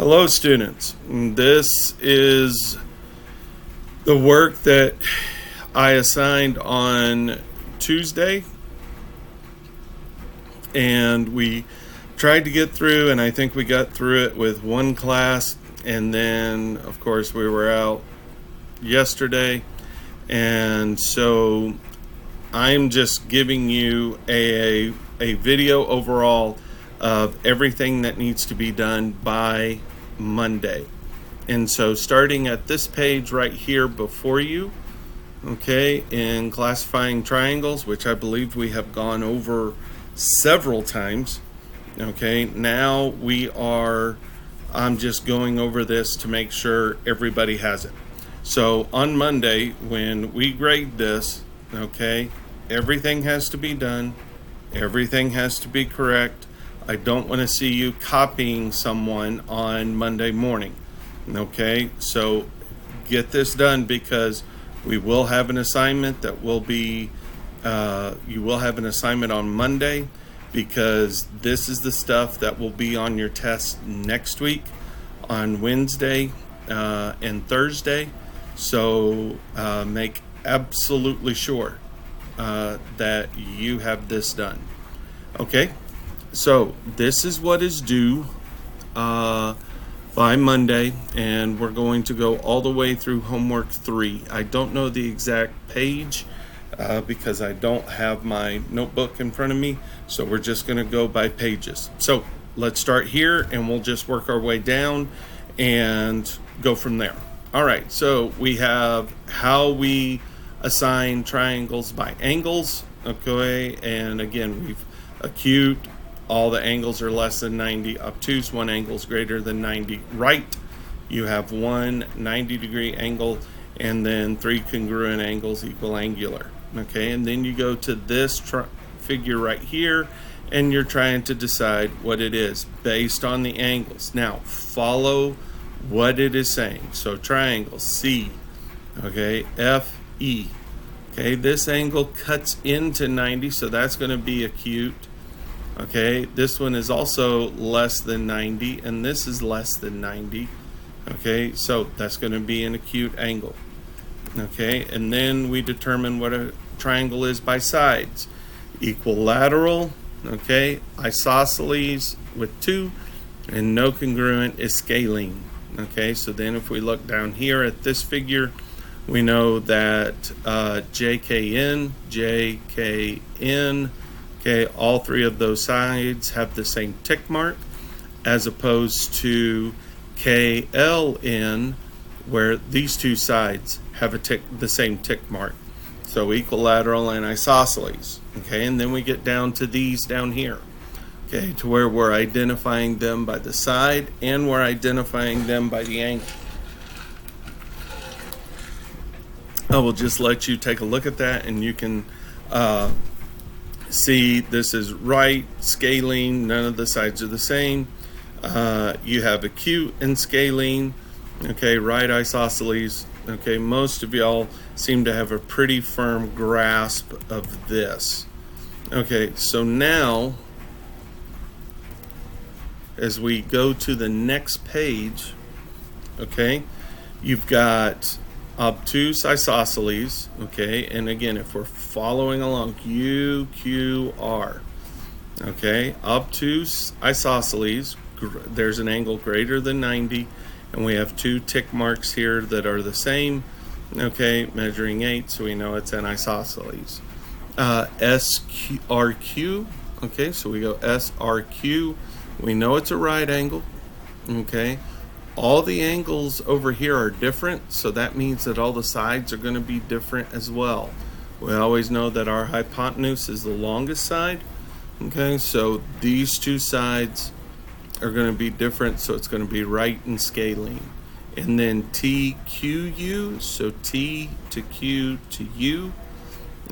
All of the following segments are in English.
Hello students, this is the work that I assigned on Tuesday, and we tried to get through, and I think we got through it with one class, and then of course we were out yesterday, and so I'm just giving you a video overall of everything that needs to be done by Monday. And so starting at this page right here before you, okay, in classifying triangles, which I believe we have gone over several times, okay, now I'm just going over this to make sure everybody has it. So on Monday, when we grade this, okay, everything has to be done, everything has to be correct. I don't want to see you copying someone on Monday morning. Okay, so get this done, because we will have an assignment that will be, you will have an assignment on Monday, because this is the stuff that will be on your test next week on Wednesday and Thursday. So make absolutely sure that you have this done. Okay. So this is what is due by Monday, and we're going to go all the way through homework 3. I don't know the exact page because I don't have my notebook in front of me, so we're just going to go by pages. So let's start here, and we'll just work our way down and go from there. All right, so we have how we assign triangles by angles, okay, and again, we've acute, all the angles are less than 90. Obtuse, one angle is greater than 90. Right, you have one 90-degree angle, and then 3 congruent angles equal angular. Okay, and then you go to this figure right here, and you're trying to decide what it is based on the angles. Now, follow what it is saying. So triangle C, okay, FE. Okay, this angle cuts into 90, so that's going to be acute. Okay, this one is also less than 90, and this is less than 90. Okay, so that's going to be an acute angle. Okay, and then we determine what a triangle is by sides. Equilateral, okay, isosceles with 2, and no congruent is scalene. Okay, so then if we look down here at this figure, we know that JKN, okay, all 3 of those sides have the same tick mark, as opposed to KLN, where these 2 sides have the same tick mark. So equilateral and isosceles. Okay, and then we get down to these down here. Okay, to where we're identifying them by the side, and we're identifying them by the angle. I will just let you take a look at that, and you can see this is right, scalene, none of the sides are the same. You have acute and scalene, okay, right, isosceles. Okay, most of y'all seem to have a pretty firm grasp of this. Okay, so now, as we go to the next page, okay, you've got obtuse isosceles, okay, and again, if we're following along, UQR, okay, obtuse isosceles, there's an angle greater than 90, and we have 2 tick marks here that are the same, okay, measuring 8, so we know it's an isosceles. SRQ, okay, so we go SRQ, we know it's a right angle, okay. All the angles over here are different, so that means that all the sides are going to be different as well. We always know that our hypotenuse is the longest side, okay, so these 2 sides are going to be different, so it's going to be right and scalene. And then TQU, so T to Q to U,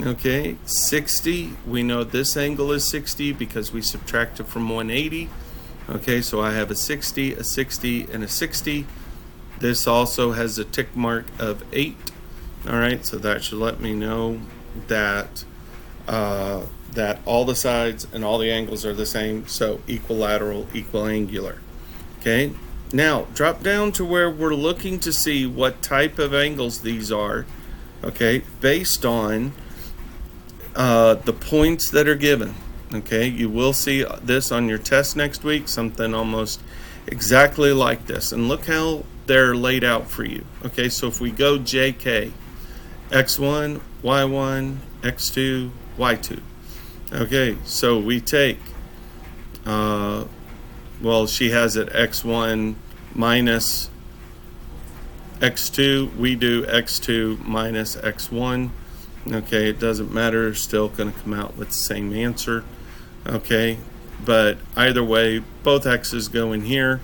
okay, 60, we know this angle is 60 because we subtracted from 180. Okay, so I have a 60, a 60, and a 60. This also has a tick mark of 8. All right, so that should let me know that that all the sides and all the angles are the same, so equilateral, equiangular. Okay, Now, drop down to where we're looking to see what type of angles these are, okay, based on the points that are given. Okay, you will see this on your test next week, something almost exactly like this. And look how they're laid out for you. Okay, so if we go JK, X1, Y1, X2, Y2. Okay, so we take, well, she has it X1 minus X2. We do X2 minus X1. Okay, it doesn't matter, still going to come out with the same answer. Okay, but either way, both x's go in here.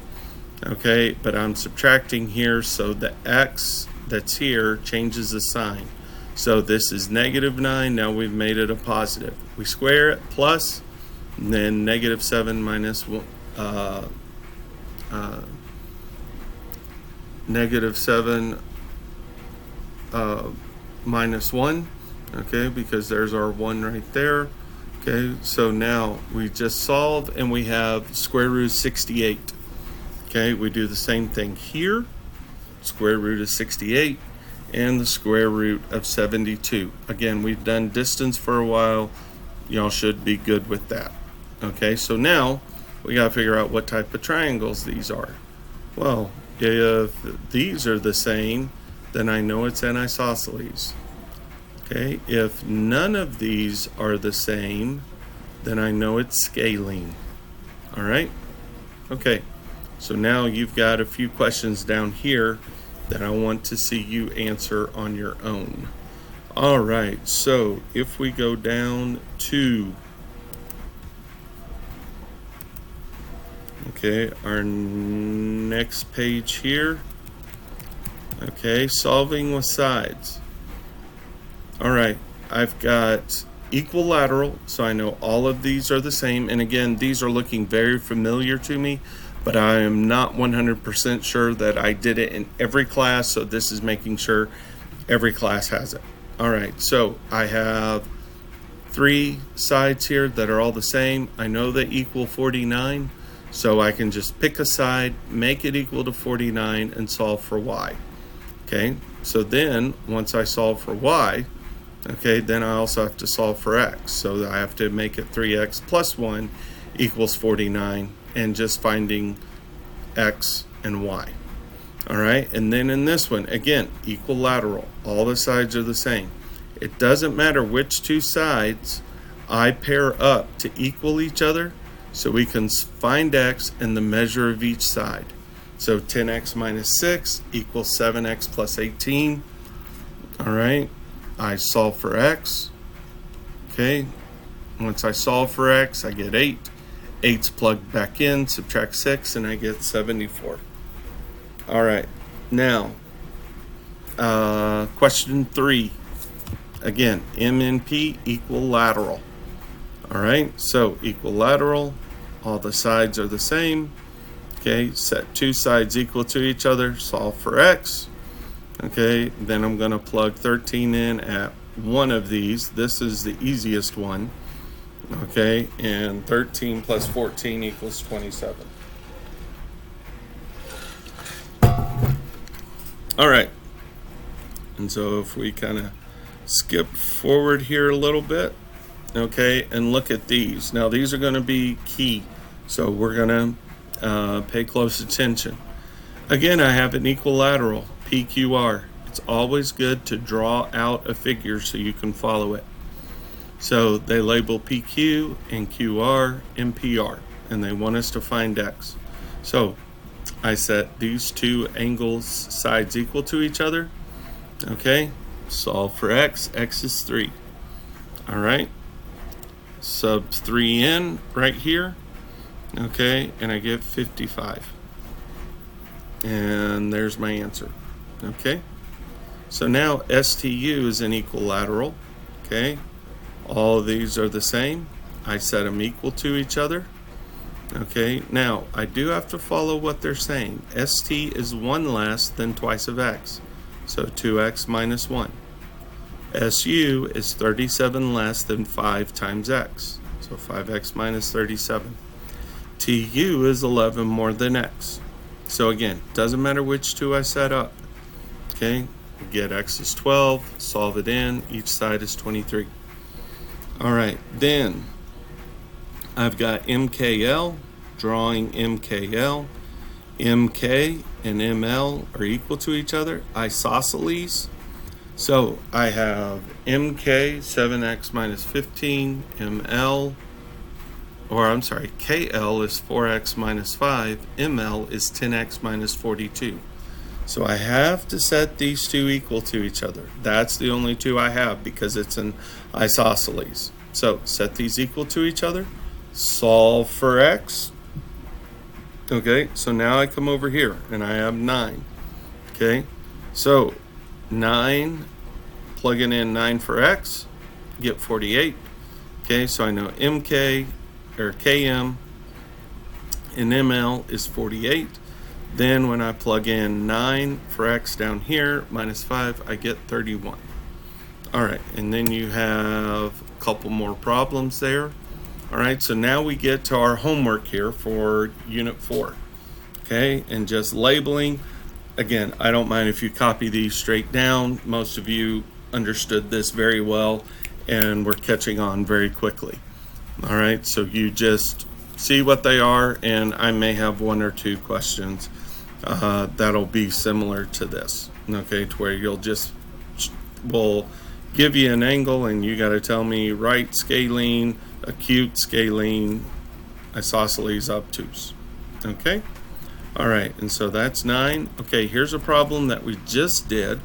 Okay, but I'm subtracting here, so the x that's here changes the sign. So this is -9, now we've made it a positive. We square it, plus, and then -7 minus -7 minus 1. Okay, because there's our 1 right there. Okay, so now we just solve and we have square root of 68. Okay, we do the same thing here, square root of 68 and the square root of 72. Again, we've done distance for a while. Y'all should be good with that. Okay, so now we got to figure out what type of triangles these are. Well, if these are the same, then I know it's an isosceles. Okay, if none of these are the same, then I know it's scalene. All right? Okay, so now you've got a few questions down here that I want to see you answer on your own. All right, so if we go down to, okay, our next page here, okay, solving with sides. All right, I've got equilateral, so I know all of these are the same. And again, these are looking very familiar to me, but I am not 100% sure that I did it in every class, so this is making sure every class has it. All right, so I have 3 sides here that are all the same. I know they equal 49, so I can just pick a side, make it equal to 49, and solve for y. Okay, so then once I solve for y, okay, then I also have to solve for x. So I have to make it 3x plus 1 equals 49, and just finding x and y. All right, and then in this one, again, equilateral. All the sides are the same. It doesn't matter which 2 sides I pair up to equal each other, so we can find x and the measure of each side. So 10x minus 6 equals 7x plus 18. All right. I solve for x. Okay, once I solve for x, I get 8. 8's plugged back in, subtract 6, and I get 74. All right, now question 3. Again, M and P equilateral. All right, so equilateral, all the sides are the same. Okay, set 2 sides equal to each other, solve for x. Okay, then I'm going to plug 13 in at one of these. This is the easiest one. Okay, and 13 plus 14 equals 27. All right, and so if we kind of skip forward here a little bit, okay, and look at these. Now these are going to be key, so we're going to pay close attention. Again, I have an equilateral, PQR. It's always good to draw out a figure so you can follow it. So they label PQ and QR and PR, and they want us to find x. So I set these 2 angles sides equal to each other. Okay, solve for x. X is 3. All right, sub 3 in right here. Okay, and I get 55. And there's my answer. Okay, so now STU is an equilateral. Okay, all of these are the same. I set them equal to each other. Okay, now I do have to follow what they're saying. ST is 1 less than twice of x, so 2x minus 1. SU is 37 less than 5 times x, so 5x minus 37. TU is 11 more than x. So again, doesn't matter which two I set up. Okay, we get x is 12, solve it in, each side is 23. All right, then I've got MKL, drawing MKL. MK and ML are equal to each other, isosceles. So I have MK 7x minus 15, ML, or I'm sorry, KL is 4x minus 5, ML is 10x minus 42. So I have to set these two equal to each other. That's the only two I have because it's an isosceles. So set these equal to each other, solve for x. Okay, so now I come over here and I have 9. Okay, so 9, plugging in 9 for x, get 48. Okay, so I know MK or KM and ML is 48. Then when I plug in 9 for x down here, minus 5, I get 31. All right, and then you have a couple more problems there. All right, so now we get to our homework here for Unit 4. Okay, and just labeling. Again, I don't mind if you copy these straight down. Most of you understood this very well and we're catching on very quickly. All right, so you just see what they are, and I may have one or two questions that'll be similar to this. Okay, to where you'll just, we'll give you an angle and you got to tell me right scalene, acute scalene, isosceles, obtuse. Okay, all right, and so that's 9. Okay, here's a problem that we just did.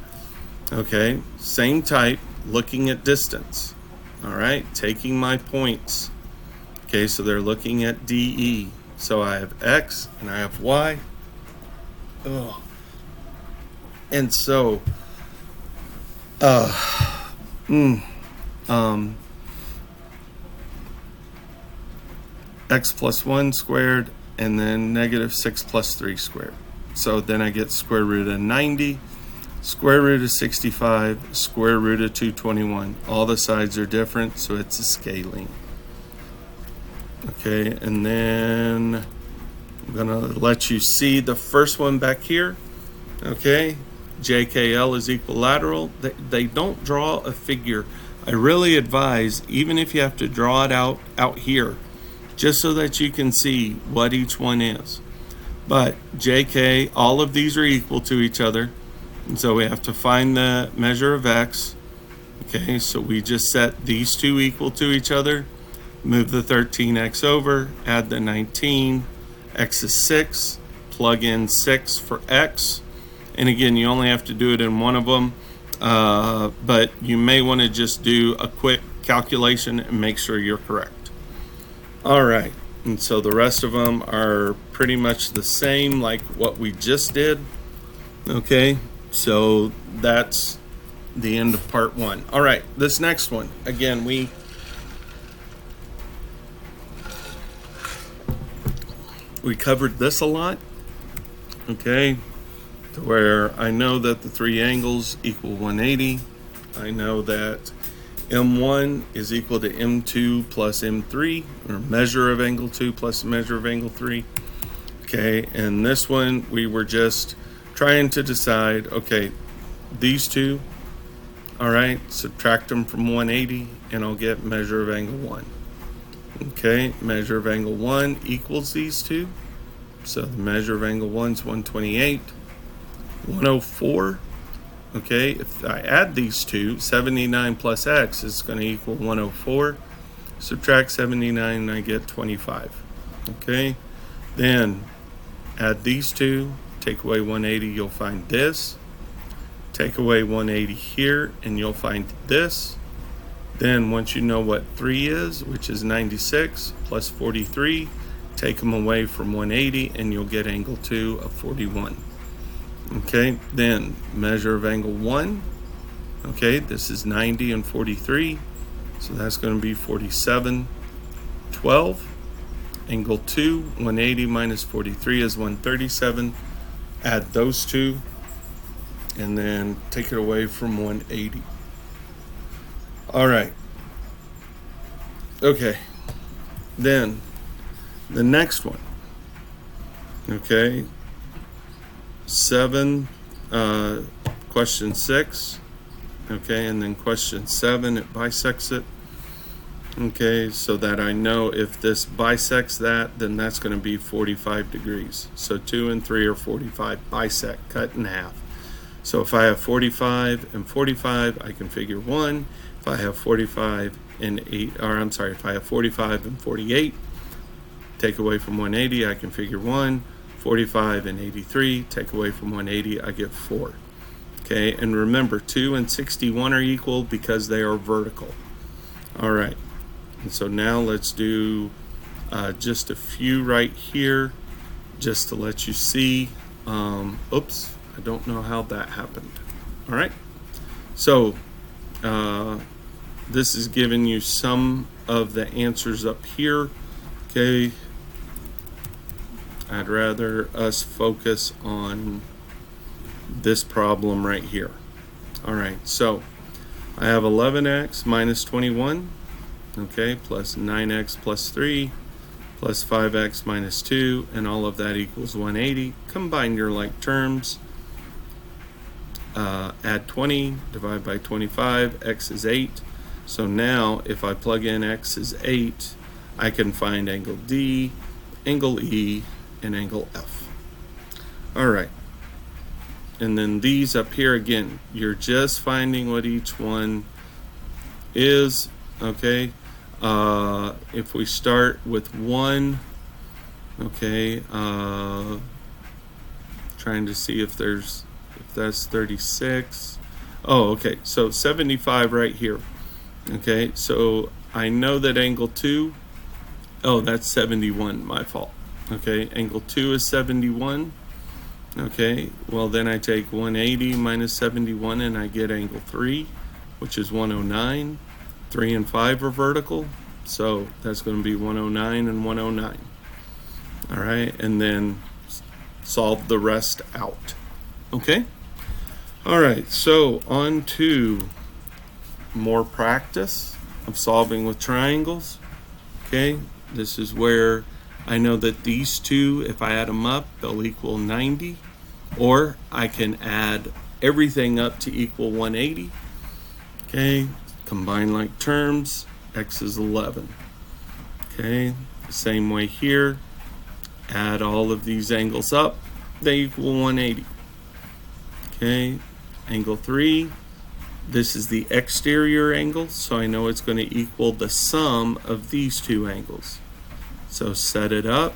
Okay, same type, looking at distance. All right, taking my points. Okay, so they're looking at DE. So I have X and I have Y. Oh. And so, X plus 1 squared and then negative 6 plus 3 squared. So then I get square root of 90, square root of 65, square root of 221. All the sides are different, so it's a scaling. Okay, and then I'm gonna let you see the first one back here. Okay, JKL is equilateral. They don't draw a figure. I really advise, even if you have to draw it out here, just so that you can see what each one is. But JK, all of these are equal to each other. And so we have to find the measure of X. Okay, so we just set these two equal to each other. Move the 13x over, add the 19, x is 6, plug in 6 for x. And again, you only have to do it in one of them, but you may want to just do a quick calculation and make sure you're correct. All right, and so the rest of them are pretty much the same like what we just did. Okay, so that's the end of part 1. All right, this next one, again, we covered this a lot, okay, to where I know that the 3 angles equal 180. I know that M1 is equal to M2 plus M3, or measure of angle 2 plus measure of angle 3. Okay, and this one we were just trying to decide, okay, these two, all right, subtract them from 180 and I'll get measure of angle 1. Okay, measure of angle 1 equals these two. So the measure of angle 1 is 128. 104. Okay, if I add these two, 79 plus x is going to equal 104. Subtract 79 and I get 25. Okay, then add these two, take away 180, you'll find this. Take away 180 here and you'll find this. Then once you know what 3 is, which is 96 plus 43, take them away from 180 and you'll get angle 2 of 41. Okay, then measure of angle 1. Okay, this is 90 and 43, so that's going to be 47, 12. Angle 2, 180 minus 43 is 137. Add those two and then take it away from 180. All right. Okay. Then the next one. Okay. 7, question 6, okay, and then question 7, it bisects it, okay, so that I know if this bisects that, then that's going to be 45 degrees. So 2 and 3 are 45, bisect, cut in half. So if I have 45 and 45, I can figure 1. If I have 45 and 8, or I'm sorry, if I have 45 and 48, take away from 180, I can figure 1. 45 and 83, take away from 180, I get 4. Okay, and remember, 2 and 61 are equal because they are vertical. All right, and so now let's do just a few right here, just to let you see. Oops, I don't know how that happened. All right, so this is giving you some of the answers up here. Okay, I'd rather us focus on this problem right here. All right, so I have 11x minus 21, okay, plus 9x plus 3, plus 5x minus 2, and all of that equals 180. Combine your like terms. Add 20, divide by 25, x is 8. So now if I plug in x is 8, I can find angle D, angle E, and angle F. All right, and then these up here again, you're just finding what each one is, okay. If we start with 1, okay, trying to see if that's 36. Oh, okay, so 75 right here. Okay, so I know that angle 2, oh, that's 71, my fault. Okay, angle 2 is 71. Okay, well then I take 180 minus 71 and I get angle 3, which is 109. 3 and 5 are vertical, so that's going to be 109 and 109. All right, and then solve the rest out. Okay, all right, so on to more practice of solving with triangles. Okay, this is where I know that these two, if I add them up, they'll equal 90, or I can add everything up to equal 180. Okay, combine like terms, x is 11. Okay, the same way here, add all of these angles up, they equal 180. Okay, angle 3, this is the exterior angle, so I know it's going to equal the sum of these two angles. So set it up.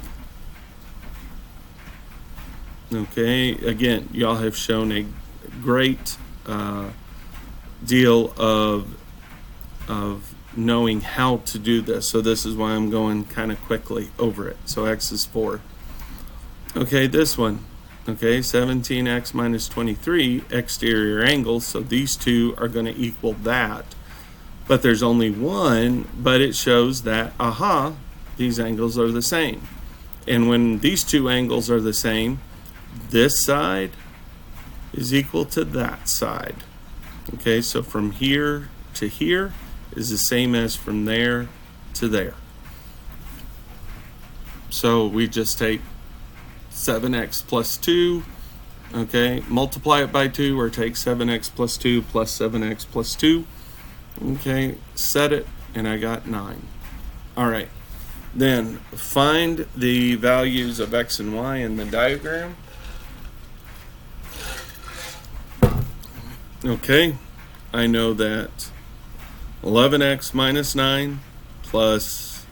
Okay, again, y'all have shown a great deal of knowing how to do this. So this is why I'm going kind of quickly over it. So x is 4. Okay, this one. Okay, 17x minus 23, exterior angles. So these two are going to equal that. But there's only one, but it shows that, aha, these angles are the same. And when these two angles are the same, this side is equal to that side. Okay, so from here to here is the same as from there to there. So we just take 7x plus 2, okay, multiply it by 2, or take 7x plus 2 plus 7x plus 2. Okay, set it, and I got 9. All right. Then find the values of x and y in the diagram. Okay, I know that 11x minus 9 plus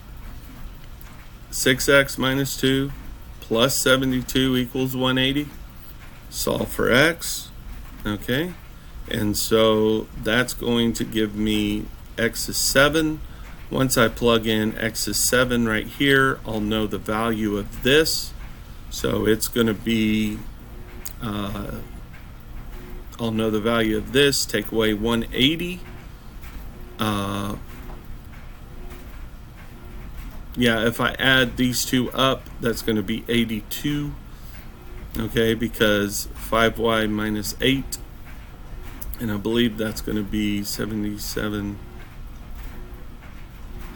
6x minus 2 plus 72 equals 180. Solve for x, okay, and so that's going to give me x is 7. Once I plug in x is 7 right here, I'll know the value of this. So it's going to be, I'll know the value of this, take away 180. Yeah, if I add these two up, that's going to be 82. Okay, because 5y minus 8, and I believe that's going to be 77.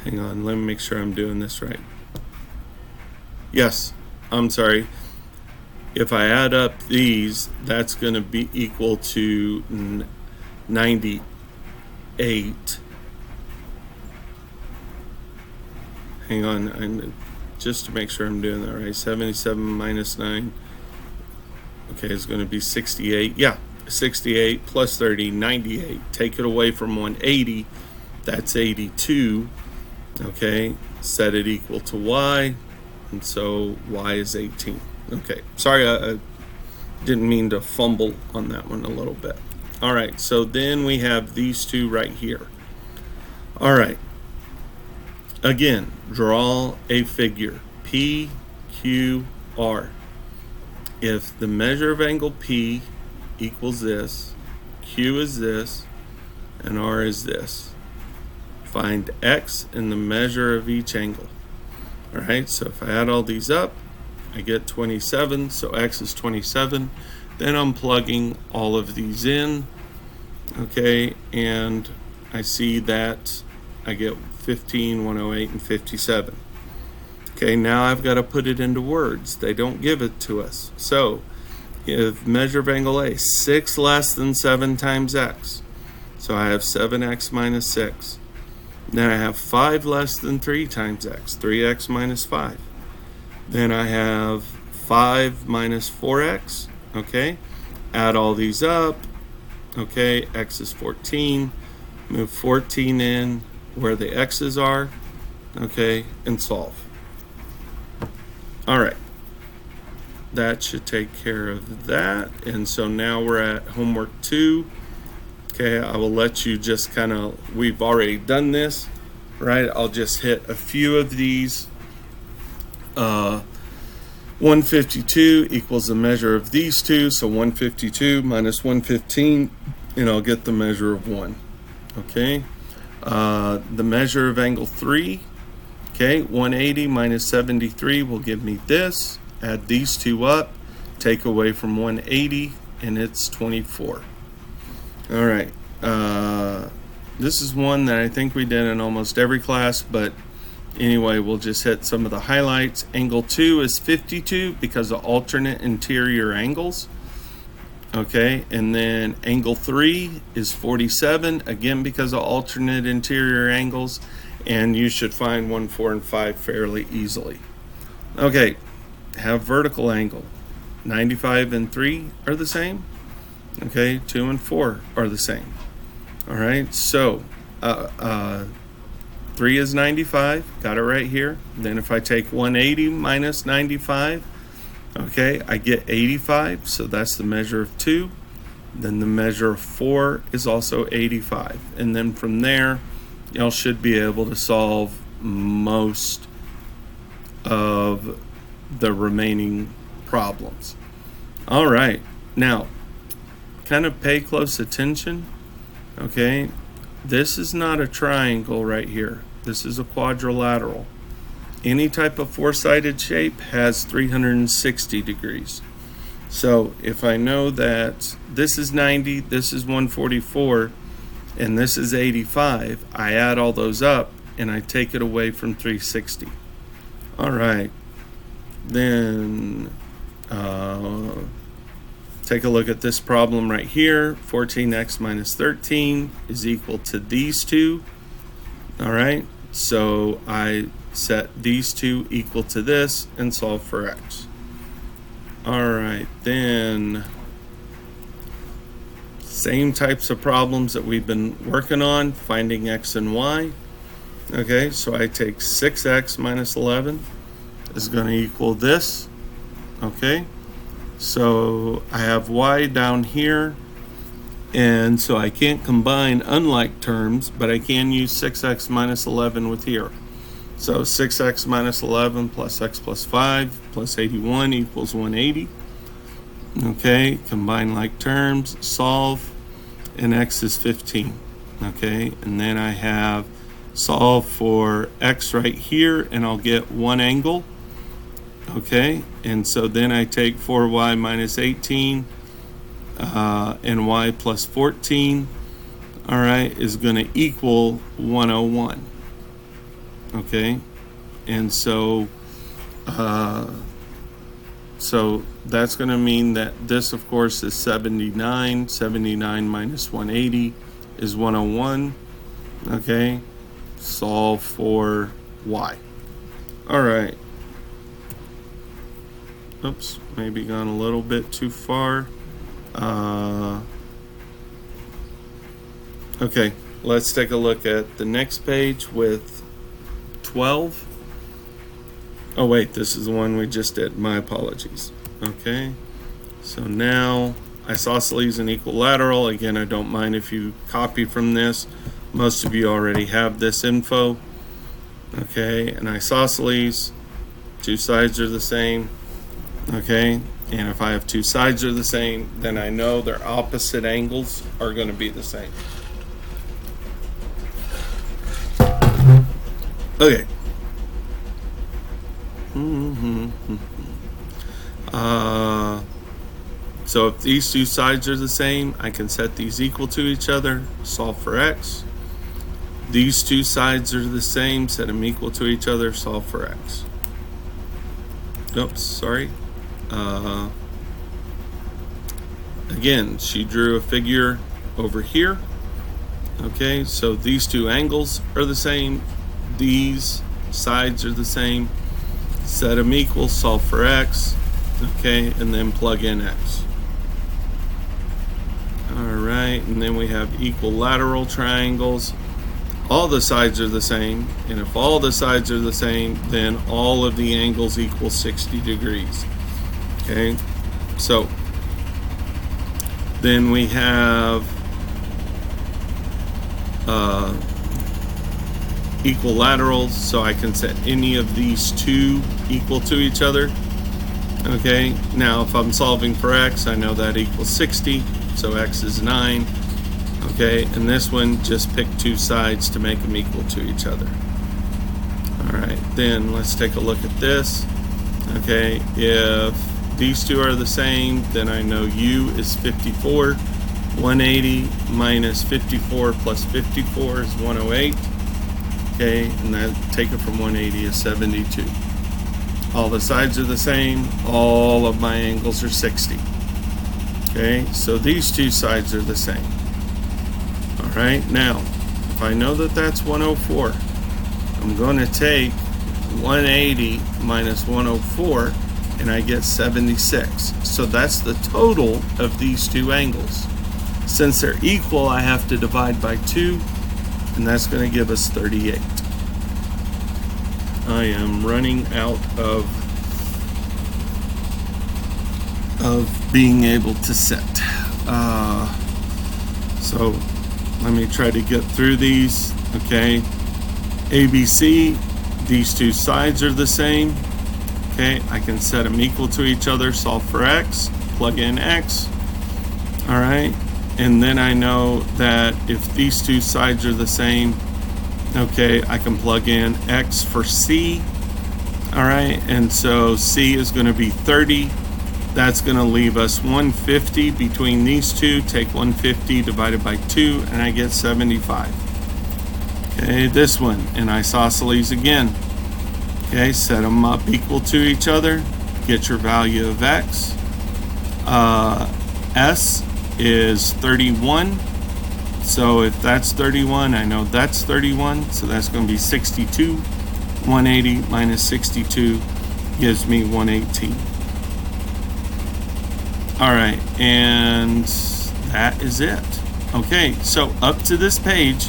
Hang on, let me make sure I'm doing this right. Yes, I'm sorry. if I add up these, that's going to be equal to 98. Hang on, just to make sure I'm doing that right. 77 minus 9. Okay, it's going to be 68. Yeah, 68 plus 30, 98. Take it away from 180. That's 82. Okay, set it equal to y. And so y is 18. Okay, sorry, I didn't mean to fumble on that one a little bit. All right, so then we have these two right here. All right, again, draw a figure, P, Q, R. If the measure of angle P equals this, Q is this, and R is this, find X in the measure of each angle. All right, so if I add all these up, I get 27, so X is 27. Then I'm plugging all of these in, okay, and I see that I get 15, 108, and 57. Okay, now I've got to put it into words. They don't give it to us. So if measure of angle A, 6 less than 7 times X. So I have 7X minus 6. Then I have 5 less than 3 times X, 3X minus 5. Then I have 5 minus 4X, okay? Add all these up, okay? X is 14. Move 14 in where the X's are, okay? And solve. All right. That should take care of that. And so now we're at homework 2. Okay, I will let you just kind of, we've already done this, right? I'll just hit a few of these. 152 equals the measure of these two, so 152 minus 115, and I'll get the measure of 1. Okay, the measure of angle 3, okay, 180 minus 73 will give me this. Add these two up, take away from 180, and it's 24. All right, this is one that I think we did in almost every class, but anyway, we'll just hit some of the highlights. Angle 2 is 52 because of alternate interior angles. Okay, and then angle 3 is 47, again because of alternate interior angles, and you should find 1, 4, and 5 fairly easily. Okay, have vertical angle. 95 and 3 are the same. Okay, 2 and 4 are the same. All right, so 3 is 95, got it right here. Then if I take 180 minus 95, okay, I get 85, so that's the measure of 2. Then the measure of 4 is also 85. And then from there, y'all should be able to solve most of the remaining problems. All right, now, kind of pay close attention, okay? This is not a triangle right here. This is a quadrilateral. Any type of four-sided shape has 360 degrees. So if I know that this is 90, this is 144, and this is 85, I add all those up and I take it away from 360. All right, then take a look at this problem right here. 14x minus 13 is equal to these two. All right, so I set these two equal to this and solve for x. All right, then same types of problems that we've been working on, finding x and y. Okay, so I take 6x minus 11 is going to equal this. Okay, so I have y down here, and so I can't combine unlike terms, but I can use 6x minus 11 with here. So 6x minus 11 plus x plus 5 plus 81 equals 180. Okay, combine like terms, solve, and x is 15. Okay, and then I have solve for x right here, and I'll get one angle. Okay, and so then I take 4y minus 18 and y plus 14, all right, is going to equal 101. Okay, and so So that's going to mean that this, of course, is 79. 79 minus 180 is 101. Okay, solve for y. All right. Oops, maybe gone a little bit too far. Okay, let's take a look at the next page with 12. Oh wait, this is the one we just did. My apologies. Okay, so now isosceles and equilateral. Again, I don't mind if you copy from this. Most of you already have this info. Okay, and isosceles, two sides are the same. Okay, and if I have two sides are the same, then I know their opposite angles are going to be the same. Okay. So if these two sides are the same, I can set these equal to each other, solve for x. These two sides are the same, set them equal to each other, solve for x. Oops, sorry. Again, she drew a figure over here. Okay, so these two angles are the same. These sides are the same. Set them equal, solve for x. Okay, and then plug in x. All right, and then we have equilateral triangles. All the sides are the same, and if all the sides are the same, then all of the angles equal 60 degrees. Okay, so then we have equilaterals, so I can set any of these two equal to each other. Okay, now if I'm solving for x, I know that equals 60, so x is 9. Okay, and this one, just pick two sides to make them equal to each other. All right, then let's take a look at this. Okay, if these two are the same, then I know u is 54. 180 minus 54 plus 54 is 108. Okay, and that, take it from 180 is 72. All the sides are the same. All of my angles are 60. Okay, so these two sides are the same. All right, now, if I know that that's 104, I'm going to take 180 minus 104, and I get 76. So that's the total of these two angles. Since they're equal, I have to divide by 2, and that's going to give us 38. I am running out of being able to set. So let me try to get through these. Okay, ABC, these two sides are the same. Okay, I can set them equal to each other, solve for x, plug in x. All right, and then I know that if these two sides are the same, okay, I can plug in x for c. All right, and so c is going to be 30. That's going to leave us 150 between these two. Take 150 divided by 2, and I get 75. Okay, this one in isosceles again. Okay, set them up equal to each other. Get your value of x. S is 31. So if that's 31, I know that's 31. So that's going to be 62. 180 minus 62 gives me 118. All right, and that is it. Okay, so up to this page,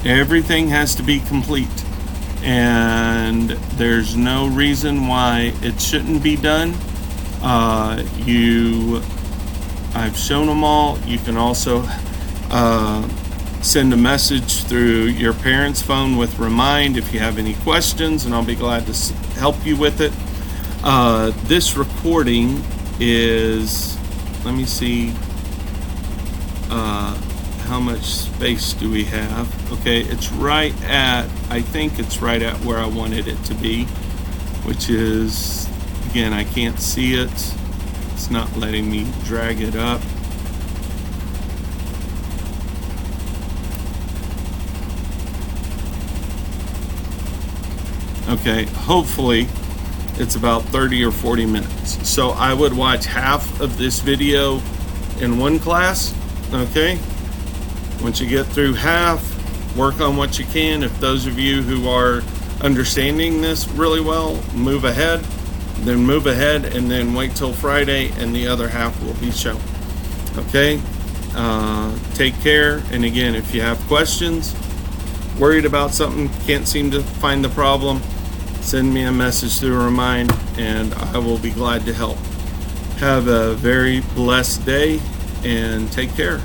everything has to be complete. And there's no reason why it shouldn't be done. I've shown them all. You can also send a message through your parents' phone with Remind if you have any questions, and I'll be glad to help you with it. This recording is, let me see, how much space do we have? Okay, it's right at, I think it's right at where I wanted it to be, which is, again, I can't see it. It's not letting me drag it up. Okay, hopefully it's about 30 or 40 minutes. So I would watch half of this video in one class, okay? Once you get through half, work on what you can. If those of you who are understanding this really well, move ahead, then move ahead, and then wait till Friday and the other half will be shown. Okay? Take care. And again, if you have questions, worried about something, can't seem to find the problem, send me a message through Remind and I will be glad to help. Have a very blessed day and take care.